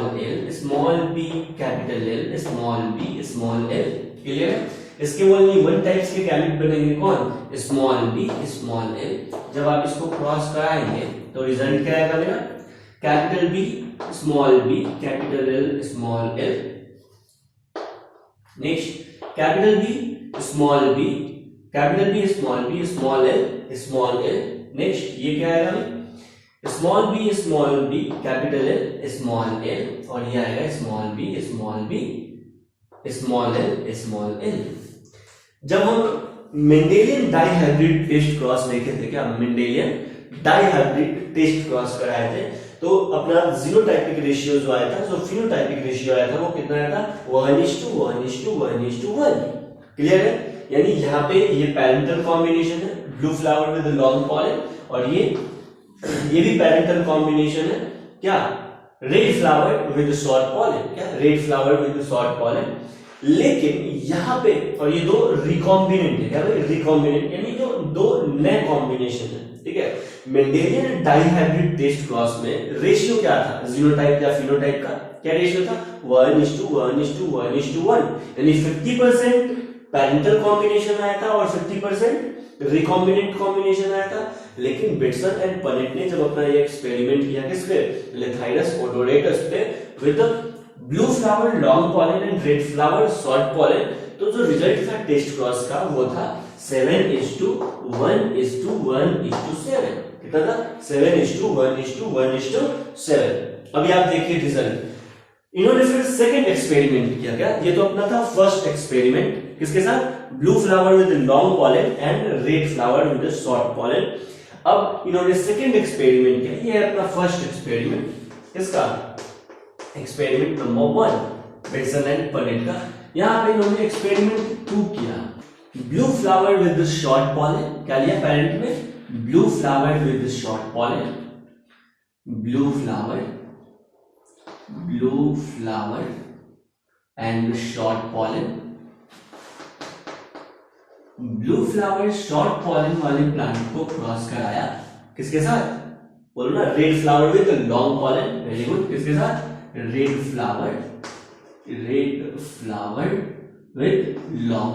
B capital L small L, clear है। इसके ओनली 1 टाइप्स के गैमेट बनेंगे कौन, स्मॉल बी स्मॉल एल। जब आप इसको क्रॉस कराएंगे तो रिजल्ट क्या आएगा मेरा, capital B capital L small L. Next capital B small L. Next ये क्या आएगा, small B capital L small L, और ये आएगा स्मॉल बी स्मॉल एल। जब हम मेंडेलियन डाइहाइब्रिड टेस्ट क्रॉस देखे थे, क्या मेंडेलियन डाइहाइब्रिड टेस्ट क्रॉस कराए थे, तो अपना जीनोटाइपिक रेशियो जो आया था, जो फिनोटाइपिक रेशियो आया था, वो कितना आया था, 1:1:1:1। क्लियर है। यानी यहाँ पे ये पैरेंटल कॉम्बिनेशन है, blue flower with long pollen, और ये भी पैरेंटल कॉम्बिनेशन है, क्या red flower with short pollen, क्या red flower with short pollen. लेकिन यहाँ पे, और ये 2 रिकॉम्बिनेंट है, क्या भाई रिकॉम्बिनेंट, यानी जो 2 नए कॉम्बिनेशन है, ठीक है। मेंडेलियन डाइहाइब्रिड टेस्ट क्रॉस में रेशियो क्या था, जीनोटाइप या फिनोटाइप का क्या रेशियो था, 1:1:1:1, यानी 50% पैरेंटल कॉम्बिनेशन आया था और 50% रिकॉम्बिनेंट कॉम्बिनेशन आया था। लेकिन बिटसन एंड पनेट ने जब अपना ये एक्सपेरिमेंट किया किस पे, लेथाइरस ओडोरेटस पे with blue flower long pollen and red flower short pollen, तो जो रिजल्ट था टेस्ट क्रॉस का वो था 7:1:1:7। कितना था, 7:1:1:7। अभी आप देखिए रिजल्ट। इन्होंने फिर सेकंड एक्सपेरिमेंट किया, क्या ये तो अपना था फर्स्ट एक्सपेरिमेंट, किसके साथ, blue flower with long pollen and red flower with short pollen. अब इन्होंने सेकंड एक्सपेरिमेंट किया, ये है अपना फर्स्ट एक्सपेरिमेंट, किसका, experiment number 1 Bitson and Punnett का। यहां पे इन्होंने एक्सपेरिमेंट 2 किया, blue flower with short pollen. क्या लिया पैरेंट में, blue flower with short pollen, blue flower and short pollen. Blue flower short pollen वाले प्लांट को क्रॉस कराया, किसके साथ, बोलो ना, red flower with long pollen. Very good, किसके साथ, red flower with long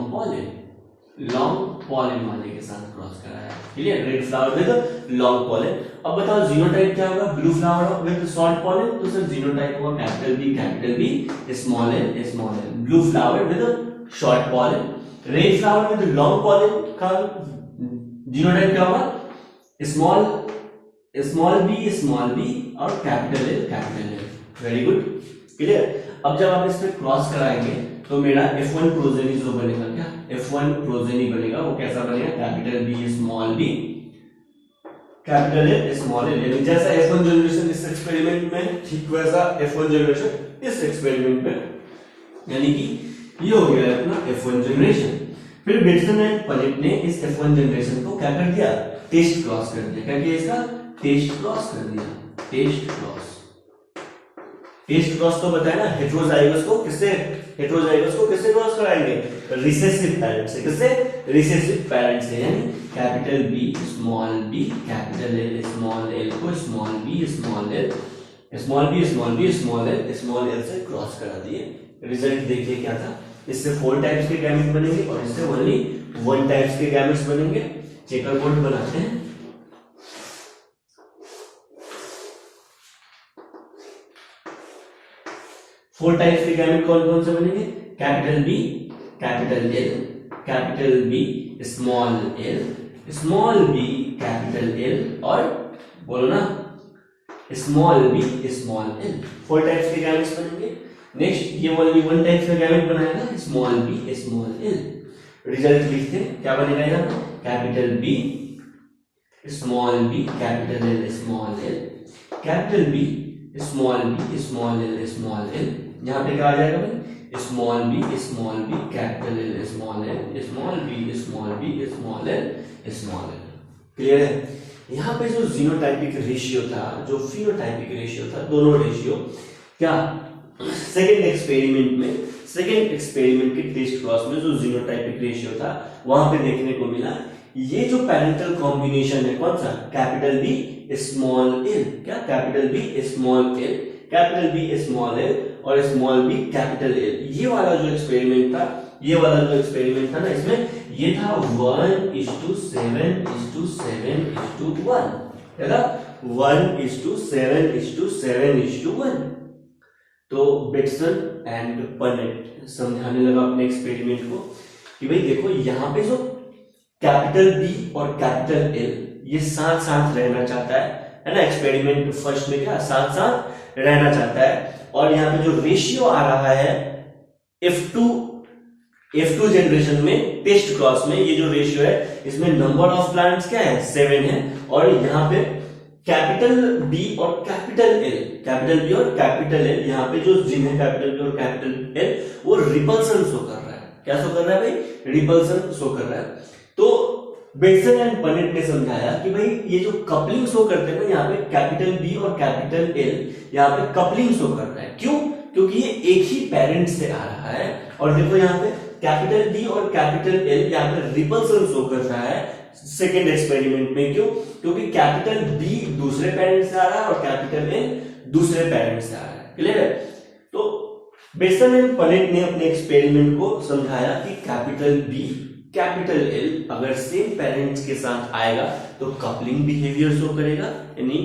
pollen वाले के साथ क्रॉस कराया, clear, red flower with long pollen. अब बताओ जीनोटाइप क्या होगा, blue flower with short pollen, तो सर जीनोटाइप होगा capital B small L. Blue flower with short pollen, red flower with long pollen का जीनोटाइप क्या होगा, स्मॉल बी और capital L. Very good, clear. अब जब आप इस पे क्रॉस कराएंगे तो मेरा F1 प्रोजेनी जो बनेगा, क्या F1 प्रोजेनी बनेगा, वो कैसा बनेगा, capital B small B capital L small L. जैसा F1 जनरेशन इस एक्सपेरिमेंट में, ठीक वैसा F1 जनरेशन इस एक्सपेरिमेंट में, यानी कि ये हो गया अपना F1 जनरेशन। फिर बेटसन एंड पनेट ने इस F1 जनरेशन को क्या कर दिया, टेस्ट क्रॉस कर दिया। क्या किया इसका, टेस्ट क्रॉस कर दिया, टेस्ट क्रॉस। टेस्ट क्रॉस तो बताया ना, हेटेरोजाइगस को किससे क्रॉस कराएंगे, रिसेसिव पेरेंट से। किससे, रिसेसिव पेरेंट से, यानी capital B small B capital L small L को small B small L small B small B small L से क्रॉस करा दिए। रिजल्ट देखिए क्या था, इससे 4 टाइप्स के गैमेट बनेंगे और इससे ओनली 1 टाइप्स के गैमेट्स बनेंगे। चेकर बोर्ड बनाते हैं। फोर टाइप्स के गैमेट कौन कौन से बनेंगे, capital B capital L capital B small B capital L और बोलो ना small B small L. 4 types के गैमेट्स बनेंगे। नेक्स्ट ये ओनली 1 टाइप का गैमेट बनाएगा, small B small L. Result लिखते हैं, क्या बनेगा यहाँ, capital B small B capital L small L capital B small L. यहाँ पे क्या आ जाएगा भाई, small B capital L small L small L. Clear है। यहाँ पे जो जीनोटाइपिक रेशियो था, जो फिनोटाइपिक रेशियो था, दोनों रेशियो क्या सेकेंड एक्सपेरिमेंट के टेस्ट क्रॉस में जो जीनोटाइपिक रेशियो था वहां पे देखने को मिला, ये जो पैरेंटल कॉम्बिनेशन है कौन सा, कैपिटल बी स्मॉल एल। क्या, कैपिटल बी स्मॉल एल और स्मॉल बी कैपिटल एल। ये वाला जो एक्सपेरिमेंट था ना, इसमें ये था 1:7:7:1, है ना, 1:7:7:1। तो बेटसन एंड पनेट समझाने लगा अपने एक्सपेरिमेंट को कि भाई देखो यहाँ पे जो कैपिटल बी और कैपिटल एल ये साथ साथ रहना चाहता है ना, एक्सपेरिमेंट फर्स्ट में क्या साथ साथ रहना चाहता है। और यहाँ पे जो रेशियो आ रहा है F2 जनरेशन में टेस्ट क्रॉस में, ये जो रेशियो है इसमें नंबर ऑफ प्लांट्स क्या है, 7 है। और यहाँ पे कैपिटल बी और कैपिटल एल, यहाँ पे जो जिन है कैपिटल बी और कैपिटल एल वो रिपल्सन शो कर रहा है। क्या शो कर रहा है भाई, रिपल्सन शो कर रहा है। तो बेटसन एंड पनेट ने समझाया कि भाई ये जो कपलिंग शो करते हैं ना, यहाँ पे कैपिटल बी और कैपिटल एल यहाँ पे कपलिंग शो कर रहा है। क्यों, क्योंकि ये एक ही पेरेंट से आ रहा है। और देखो यहाँ पे कैपिटल बी और कैपिटल एल यहाँ पे रिपल्सन शो कर रहा है सेकेंड एक्सपेरिमेंट में। क्यों, क्योंकि कैपिटल बी दूसरे पेरेंट से आ रहा है और कैपिटल एल दूसरे पेरेंट से आ रहा है। क्लियर है। तो बेटसन एंड पनेट ने अपने एक्सपेरिमेंट को समझाया कि कैपिटल बी कैपिटल एल अगर सेम पेरेंट्स के साथ आएगा तो कपलिंग बिहेवियर शो करेगा, यानी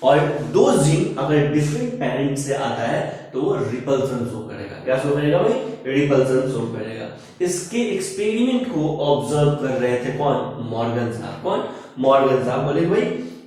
और दो जीन अगर डिफरेंट पेरेंट से आता है तो वो रिपल्सन शो करेगा। क्या शो करेगा भाई, रिपल्सन शो करेगा। इसके एक्सपेरिमेंट को ऑब्जर्व कर रहे थे कौन, मॉर्गन साहब बोले भाई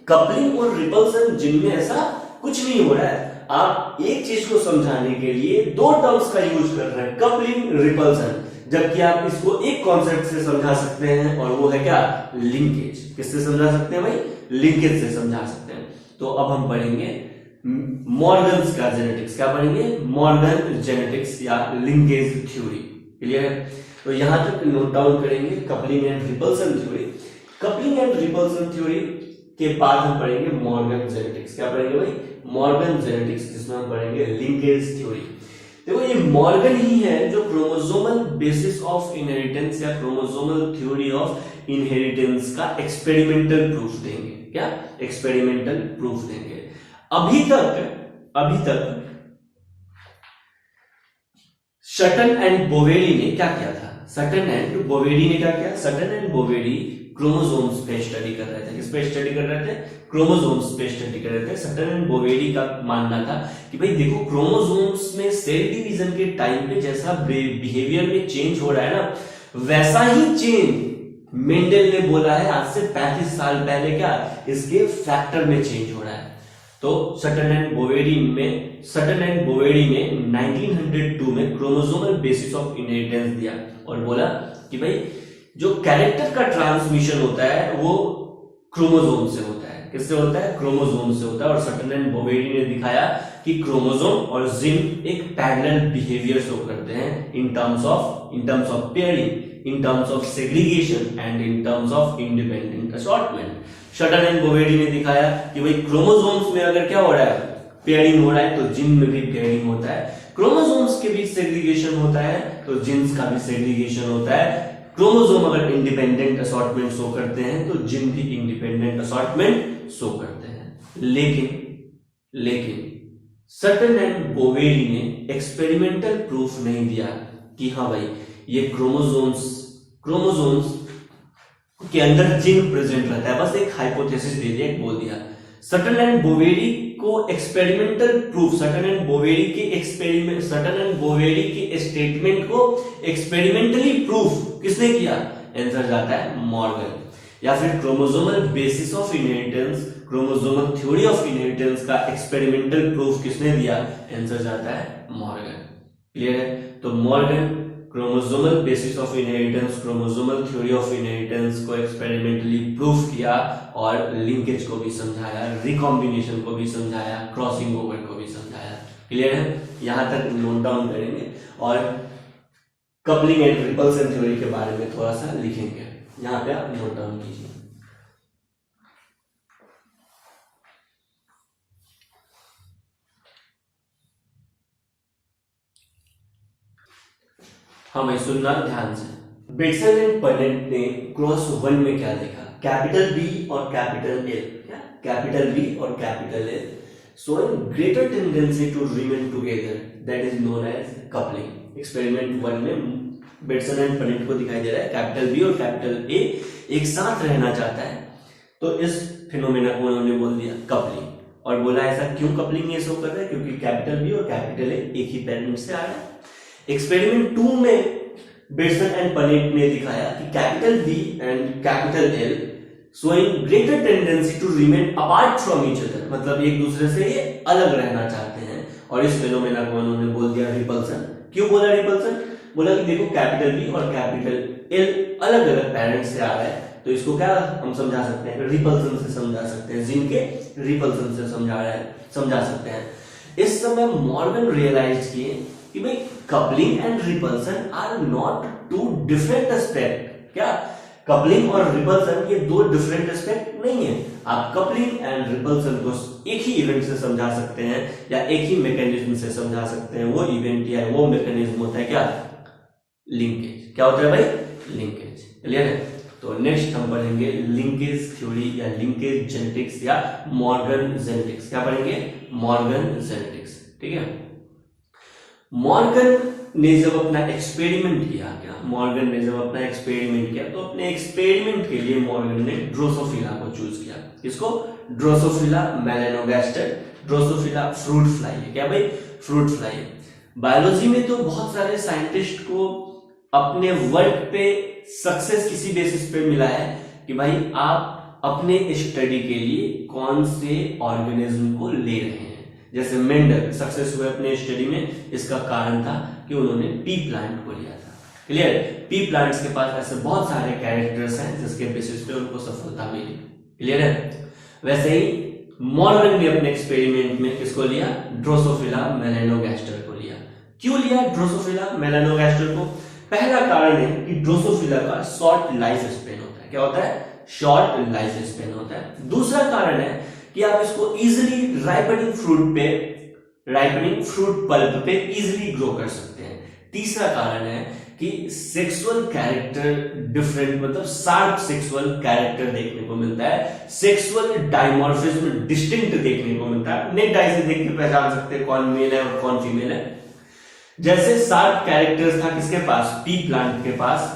कपलिंग और रिपल्सन जिनमें ऐसा कुछ नहीं हो रहा है। आप एक चीज को समझाने के लिए 2 टर्म्स का यूज कर रहे हैं, कपलिंग रिपल्सन, जबकि आप इसको एक कॉन्सेप्ट से समझा सकते हैं और वो है क्या, लिंकेज। किससे समझा सकते हैं भाई, लिंकेज से समझा सकते हैं। तो अब हम पढ़ेंगे मॉर्गन्स का जेनेटिक्स। क्या पढ़ेंगे, मॉर्गन जेनेटिक्स या लिंकेज थ्योरी। क्लियर है। तो यहां तक नोट डाउन करेंगे coupling and repulsion theory. Coupling and repulsion theory के बाद हम पढ़ेंगे मॉर्गन जेनेटिक्स। क्या पढ़ेंगे भाई, मॉर्गन जेनेटिक्स, जिसमें हम पढ़ेंगे लिंकेज थ्योरी। देखो ये मॉर्गन ही है जो क्रोमोसोमल बेसिस ऑफ इनहेरिटेंस या क्रोमोसोमल थ्योरी ऑफ इनहेरिटेंस का एक्सपेरिमेंटल प्रूफ देंगे। क्या, एक्सपेरिमेंटल प्रूफ देंगे। अभी तक सटन एंड बोवेरी ने क्या किया था, सटन एंड बोवेरी क्रोमोसोम्स पे स्टडी कर रहे थे। किस पे स्टडी कर रहे थे, क्रोमोसोम्स पे स्टडी कर रहे थे। सटन एंड बोवेरी का मानना था कि भाई देखो क्रोमोसोम्स में सेल डिवीजन के टाइम पे जैसा बिहेवियर में चेंज हो रहा है ना, वैसा ही चेंज मेंडल ने बोला है आज से 35 साल पहले क्या, इसके फैक्टर में चेंज हो रहा है। तो सटन एंड बोवेरी ने 1902 में क्रोमोसोमल बेसिस ऑफ इनहेरिटेंस दिया और बोला कि भाई जो कैरेक्टर का ट्रांसमिशन होता है वो क्रोमोसोम से होता है। किससे होता है? क्रोमोसोम से होता है। और सटन एंड बोवेरी ने दिखाया कि क्रोमोसोम और जीन एक पैरेलल बिहेवियर शो करते हैं in terms of pairing, in terms of segregation and in terms of independent assortment. Sutton and Boveri ने दिखाया कि भाई क्रोमोसोम्स में अगर क्या हो रहा है, पेयरिंग हो रहा है, तो जिन में भी पेयरिंग होता है। क्रोमोसोम्स के बीच सेग्रीगेशन होता है तो जिन्स का भी सेग्रीगेशन होता है। क्रोमोसोम अगर इंडिपेंडेंट असॉर्टमेंट शो करते हैं तो जिन भी इंडिपेंडेंट असॉर्टमेंट शो करते हैं। लेकिन सटन एंड बोवेरी ने एक्सपेरिमेंटल प्रूफ नहीं दिया कि हाँ भाई ये क्रोमोसोम्स के अंदर जिन प्रेजेंट रहता है। बस एक हाइपोथेसिस दे दिया, बोल दिया। सटन एंड बोवेरी को experimental proof, Sutton and Boveri के स्टेटमेंट को एक्सपेरिमेंटली प्रूफ किसने किया? आंसर जाता है मॉर्गन। या फिर chromosomal basis of inheritance, chromosomal theory of inheritance का एक्सपेरिमेंटल प्रूफ किसने दिया? आंसर जाता है मॉर्गन। क्लियर है? तो Morgan chromosomal basis of inheritance, chromosomal theory of inheritance को एक्सपेरिमेंटली प्रूफ किया और लिंकेज को भी समझाया, रिकॉम्बिनेशन को भी समझाया, क्रॉसिंग ओवर को भी समझाया। क्लियर है? यहां तक नोट डाउन करेंगे और कपलिंग एंड रिपल्सन थ्योरी के बारे में थोड़ा सा लिखेंगे। यहां पे आप नोट डाउन कीजिए। हाँ भाई सुनना ध्यान से। बेटसन एंड पर्नेट ने क्रॉस 1 में क्या देखा? कैपिटल बी और कैपिटल एल, क्या कैपिटल बी और capital L showing greater tendency to remain together, that is known as coupling. Experiment 1 में बेटसन एंड पर्नेट को दिखाई दे रहा है कैपिटल बी और कैपिटल ए एक साथ रहना चाहता है, तो इस फिनोमेना को उन्होंने बोल दिया कपलिंग। और बोला ऐसा क्यों कपलिंग ये शो कर रहा है? क्योंकि कैपिटल बी और कैपिटल ए एक ही पेरेंट से आ रहा है। एक्सपेरिमेंट 2 में बेटसन एंड पर्नेट ने दिखाया कि capital B and capital L showing greater tendency to remain apart from each other, मतलब एक दूसरे से ये अलग रहना चाहते हैं। और इस फिनोमेना को उन्होंने बोल दिया रिपल्सन। क्यों बोला रिपल्सन? बोला कि देखो कैपिटल बी और कैपिटल एल अलग अलग पेरेंट्स से आ रहा है, तो इसको क्या हम समझा सकते हैं? रिपल्सन से समझा सकते हैं, जिनके रिपल्सन से समझा सकते हैं। इस समय मॉर्गन रियलाइज किए कि भाई coupling and repulsion are not two different aspect. क्या कपलिंग और रिपल्सन ये दो डिफरेंट एस्पेक्ट नहीं है। आप कपलिंग एंड रिपल्सन को एक ही इवेंट से समझा सकते हैं या एक ही मैकेनिज्म से समझा सकते हैं। वो इवेंट या वो मैकेनिज्म होता है क्या? लिंकेज। क्या होता है भाई? लिंकेज। क्लियर है? तो नेक्स्ट हम पढ़ेंगे लिंकेज थ्योरी या लिंकेज जेनेटिक्स या मॉर्गन जेनेटिक्स। क्या पढ़ेंगे? Morgan genetics. ठीक है। मॉर्गन ने जब अपना एक्सपेरिमेंट किया, तो अपने एक्सपेरिमेंट के लिए मॉर्गन ने ड्रोसोफिला को चूज किया। किसको? Drosophila melanogaster. Drosophila fruit fly है। क्या भाई? फ्रूट फ्लाई है। बायोलॉजी में तो बहुत सारे साइंटिस्ट को अपने वर्क पे सक्सेस किसी बेसिस पे मिला है कि भाई आप अपने स्टडी के लिए कौन से ऑर्गेनिज्म को ले रहे हैं। जैसे मेंडल सक्सेस हुए अपने स्टडी में, इसका कारण था कि उन्होंने पी प्लांट को लिया था। क्लियर? पी प्लांट्स के पास ऐसे बहुत सारे कैरेक्टर्स हैं जिसके बेसिस पे उनको सफलता मिली। क्लियर है? वैसे ही मॉर्गन ने अपने एक्सपेरिमेंट में किसको लिया? ड्रोसोफिला मेलानोगास्टर को लिया। क्यों लिया ड्रोसोफिला मेलानोगास्टर को? पहला कारण है कि ड्रोसोफिला का शॉर्ट लाइफ स्पेन होता है। क्या होता है? शॉर्ट लाइफ स्पेन होता है। दूसरा कारण है कि आप इसको इजिली राइपनिंग फ्रूट पल्प पे इजिली ग्रो कर सकते हैं। तीसरा कारण है कि सेक्सुअल कैरेक्टर डिफरेंट, मतलब शार्प सेक्सुअल कैरेक्टर देखने को मिलता है। सेक्सुअल डाइमॉर्फिज्म डिस्टिंक्ट देखने को मिलता है। नेट आई से देख के पहचान सकते हैं कौन मेल है और कौन फीमेल है। जैसे शार्प कैरेक्टर्स था किसके पास? पी प्लांट के पास।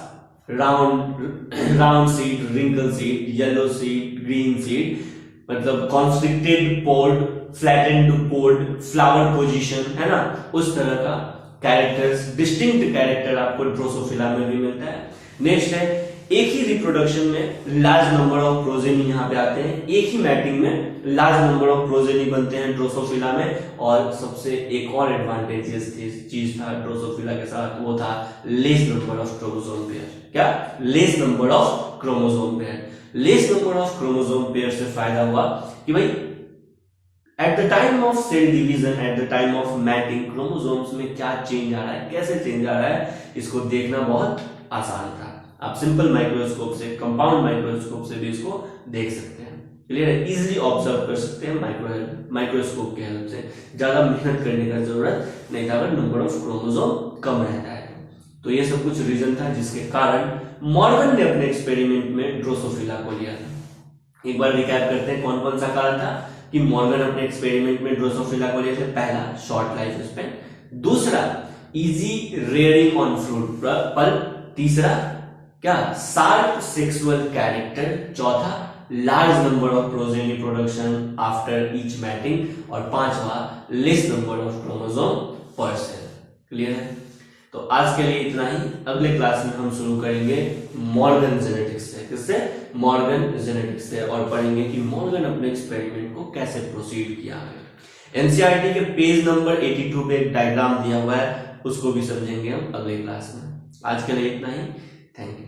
Round seed, wrinkle seed, yellow seed, green seed, मतलब constricted pod, flattened pod, flower position, है ना, उस तरह का कैरेक्टर्स, डिस्टिंक्ट कैरेक्टर आपको ड्रोसोफिला में भी मिलता है। नेक्स्ट है एक ही रिप्रोडक्शन में लार्ज नंबर ऑफ प्रोजेनी यहाँ पे आते हैं। एक ही मैटिंग में लार्ज नंबर ऑफ प्रोजेनी बनते हैं ड्रोसोफिला में। और सबसे एक और एडवांटेजियस चीज था ड्रोसोफिला के साथ, वो था less number of chromosome pair. क्या? Less number of chromosome pair. Less number of chromosome pair से फायदा हुआ कि भाई at the time of cell division, at the time of mating, chromosomes में क्या चेंज आ रहा है, कैसे चेंज आ रहा है, इसको देखना बहुत आसान था। आप सिंपल माइक्रोस्कोप से, कंपाउंड माइक्रोस्कोप से भी इसको देख सकते हैं। क्लियर है, इजिली ऑब्जर्व कर सकते हैं माइक्रोस्कोप के हेल्प से। ज्यादा मेहनत करने का जरूरत नहीं था अगर नंबर ऑफ क्रोमोसोम कम रहता है। तो ये सब कुछ रीजन था जिसके कारण मॉर्गन ने अपने एक्सपेरिमेंट में ड्रोसोफिला को लिया था। एक बार रिकैप करते हैं कौन कौन सा कारण था कि मॉर्गन अपने एक्सपेरिमेंट में ड्रोसोफिला को लिए थे। पहला, शॉर्ट लाइफ स्पैन। दूसरा, easy rearing on fruit pulp. तीसरा, क्या, शार्प सेक्सुअल कैरेक्टर। चौथा, large number of progeny production after each mating. और पांचवा, less number of chromosome per cell. Clear है, तो आज के लिए इतना ही। अगले क्लास में हम शुरू करेंगे मॉर्गन जेनेटिक्स से। किससे? मॉर्गन जेनेटिक्स से, और पढ़ेंगे कि मॉर्गन अपने एक्सपेरिमेंट को कैसे प्रोसीड किया है। एनसीईआरटी के पेज नंबर 82 पे एक डायग्राम दिया हुआ है, उसको भी समझेंगे हम अगले क्लास में। आज के लिए इतना ही, थैंक यू।